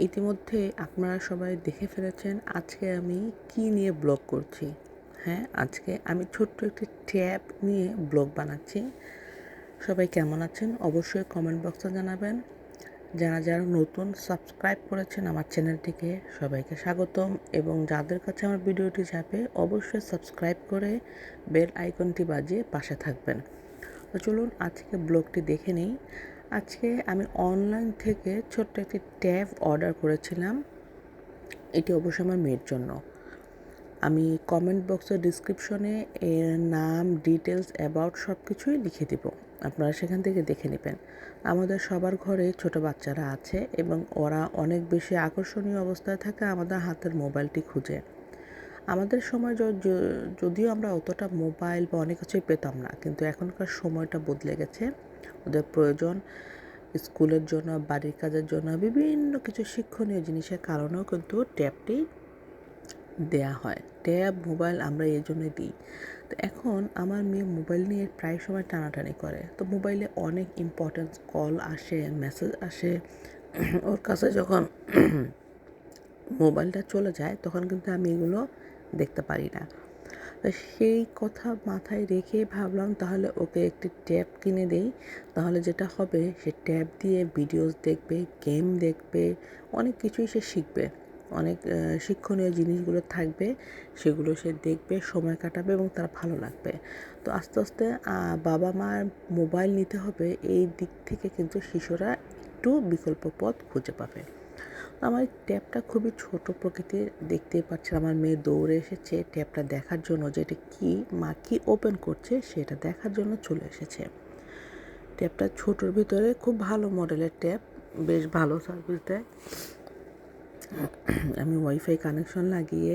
ইতিমধ্যে আপনারা সবাই দেখে ফেলেছেন আজকে আমি কি নিয়ে ব্লগ করছি। হ্যাঁ, আজকে আমি ছোট্ট একটি ট্যাব নিয়ে ব্লগ বানাচ্ছি। সবাই কেমন আছেন অবশ্যই কমেন্ট বক্সে জানাবেন। যারা যারা নতুন সাবস্ক্রাইব করেছেন আমার চ্যানেলটিকে সবাইকে স্বাগতম, এবং যাদের কাছে আমার ভিডিওটি যাবে অবশ্যই সাবস্ক্রাইব করে বেল আইকনটি বাজিয়ে পাশে থাকবেন। তো চলুন আজকে ব্লগটি দেখে নিই। আজকে আমি অনলাইন থেকে ছোট্ট একটি ট্যাব অর্ডার করেছিলাম। এটি অবশ্যই আমার মেয়ের জন্য। আমি কমেন্ট বক্সের ডিসক্রিপশনে এর নাম, ডিটেলস, অ্যাবাউট সব কিছুই লিখে দেব, আপনারা সেখান থেকে দেখে নেবেন। আমাদের সবার ঘরে ছোট বাচ্চারা আছে এবং ওরা অনেক বেশি আকর্ষণীয় অবস্থায় থাকে আমাদের হাতের মোবাইলটি খুঁজে। আমাদের সময় যদিও আমরা অতটা মোবাইল বা অনেক কিছুই পেতাম না, কিন্তু এখনকার সময়টা বদলে গেছে। ওদের প্রয়োজন স্কুলের জন্য, বাড়ির কাজের জন্য, বিভিন্ন কিছু শিক্ষণীয় জিনিসের কারণেও কিন্তু ট্যাবটি দেয়া হয়। ট্যাব, মোবাইল আমরা এই জন্য দিই। তো এখন আমার মেয়ে মোবাইল নিয়ে প্রায় সময় টানাটানি করে। তো মোবাইলে অনেক ইম্পর্টেন্স কল আসে, মেসেজ আসে। ওর কাছে যখন মোবাইলটা চলে যায় তখন কিন্তু আমি এগুলো দেখতে পারি না। তো সেই কথা মাথায় রেখে ভাবলাম তাহলে ওকে একটি ট্যাব কিনে দেই। তাহলে যেটা হবে, সে ট্যাব দিয়ে ভিডিওস দেখবে, গেম দেখবে, অনেক কিছুই সে শিখবে। অনেক শিক্ষণীয় জিনিসগুলো থাকবে, সেগুলো সে দেখবে, সময় কাটাবে এবং তার ভালো লাগবে। তো আস্তে আস্তে বাবা মার মোবাইল নিতে হবে, এই দিক থেকে কিন্তু শিশুরা একটু বিকল্প পথ খুঁজে পাবে। আমার ট্যাবটা খুবই ছোট প্রকৃতির, দেখতেই পাচ্ছেন। আমার মেয়ে দৌড়ে এসেছে ট্যাবটা দেখার জন্য, যে এটা কি, মা কি ওপেন করছে সেটা দেখার জন্য চলে এসেছে। ট্যাবটা ছোটোর ভিতরে খুব ভালো মডেলের ট্যাব, বেশ ভালো সার্ভিস দেয়। আমি ওয়াইফাই কানেকশন লাগিয়ে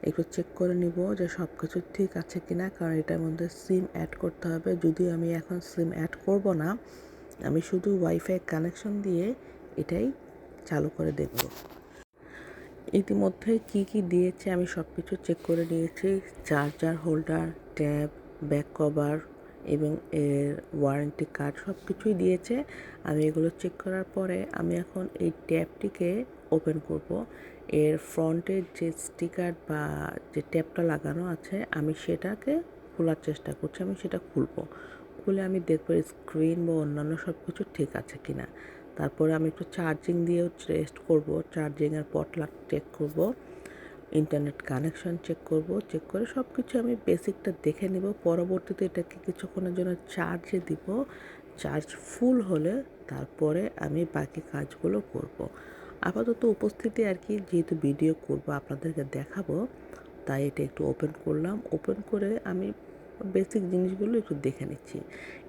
একটু চেক করে নিব যে সব কিছু ঠিক আছে কিনা, কারণ এটার মধ্যে সিম অ্যাড করতে হবে। যদিও আমি এখন সিম অ্যাড করব না, আমি শুধু ওয়াইফাই কানেকশন দিয়ে এটাই চালু করে দেখব। ইতিমধ্যে কি কি দিয়েছে আমি সব কিছু চেক করে নিয়েছি। Charger holder, tab, back cover এবং এর ওয়ারেন্টি কার্ড সব কিছুই দিয়েছে। আমি এগুলো চেক করার পরে আমি এখন এই ট্যাবটিকে ওপেন করব। এর ফ্রন্টের যে স্টিকার বা যে ট্যাবটা লাগানো আছে, আমি সেটাকে খোলার চেষ্টা করছি। আমি সেটা খুলে আমি দেখবো স্ক্রিন বা অন্যান্য সব কিছু ঠিক আছে কিনা। তারপরে আমি একটু চার্জিং দিয়েও টেস্ট করব, চার্জিংয়ের পটলাক চেক করব, ইন্টারনেট কানেকশন চেক করে সব কিছু আমি বেসিকটা দেখে নিব। পরবর্তীতে এটাকে কিছুক্ষণের জন্য চার্জে দিব। চার্জ ফুল হলে তারপরে আমি বাকি কাজগুলো করব। আপাতত উপস্থিতি আর কি, যেহেতু ভিডিও করব আপনাদেরকে দেখাবো, তাই এটা একটু ওপেন করলাম। ওপেন করে আমি বেসিক জিনিসগুলো একটু দেখে নিচ্ছি।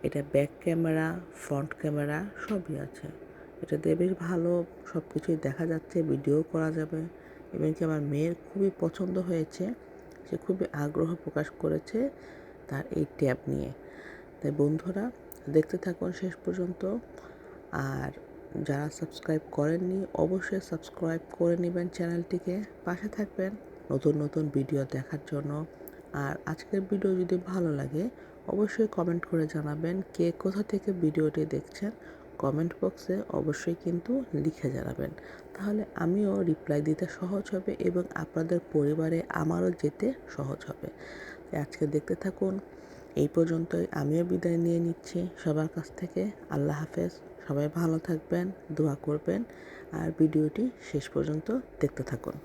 এটা ব্যাক ক্যামেরা, ফ্রন্ট ক্যামেরা সবই আছে। এটাতে বেশ ভালো সব কিছুই দেখা যাচ্ছে, ভিডিও করা যাবে। এমনকি আমার মেয়ের খুবই পছন্দ হয়েছে, সে খুবই আগ্রহ প্রকাশ করেছে তার এই ট্যাব নিয়ে। তাই বন্ধুরা, দেখতে থাকুন শেষ পর্যন্ত। আর যারা সাবস্ক্রাইব করেননি অবশ্যই সাবস্ক্রাইব করে নেবেন চ্যানেলটিকে, পাশে থাকবেন নতুন নতুন ভিডিও দেখার জন্য। আর আজকের ভিডিও যদি ভালো লাগে অবশ্যই কমেন্ট করে জানাবেন কে কোথা থেকে ভিডিওটি দেখছেন। কমেন্ট বক্সে অবশ্যই কিন্তু লিখে জানাবেন, তাহলে আমিও রিপ্লাই দিতে সহজ হবে এবং আপনাদের পরিবারে আমারও যেতে সহজ হবে। আজকে দেখতে থাকুন। এই পর্যন্তই আমিও বিদায় নিয়ে নিচ্ছি সবার কাছ থেকে। আল্লাহ হাফেজ। সবাই ভালো থাকবেন, দোয়া করবেন, আর ভিডিওটি শেষ পর্যন্ত দেখতে থাকুন।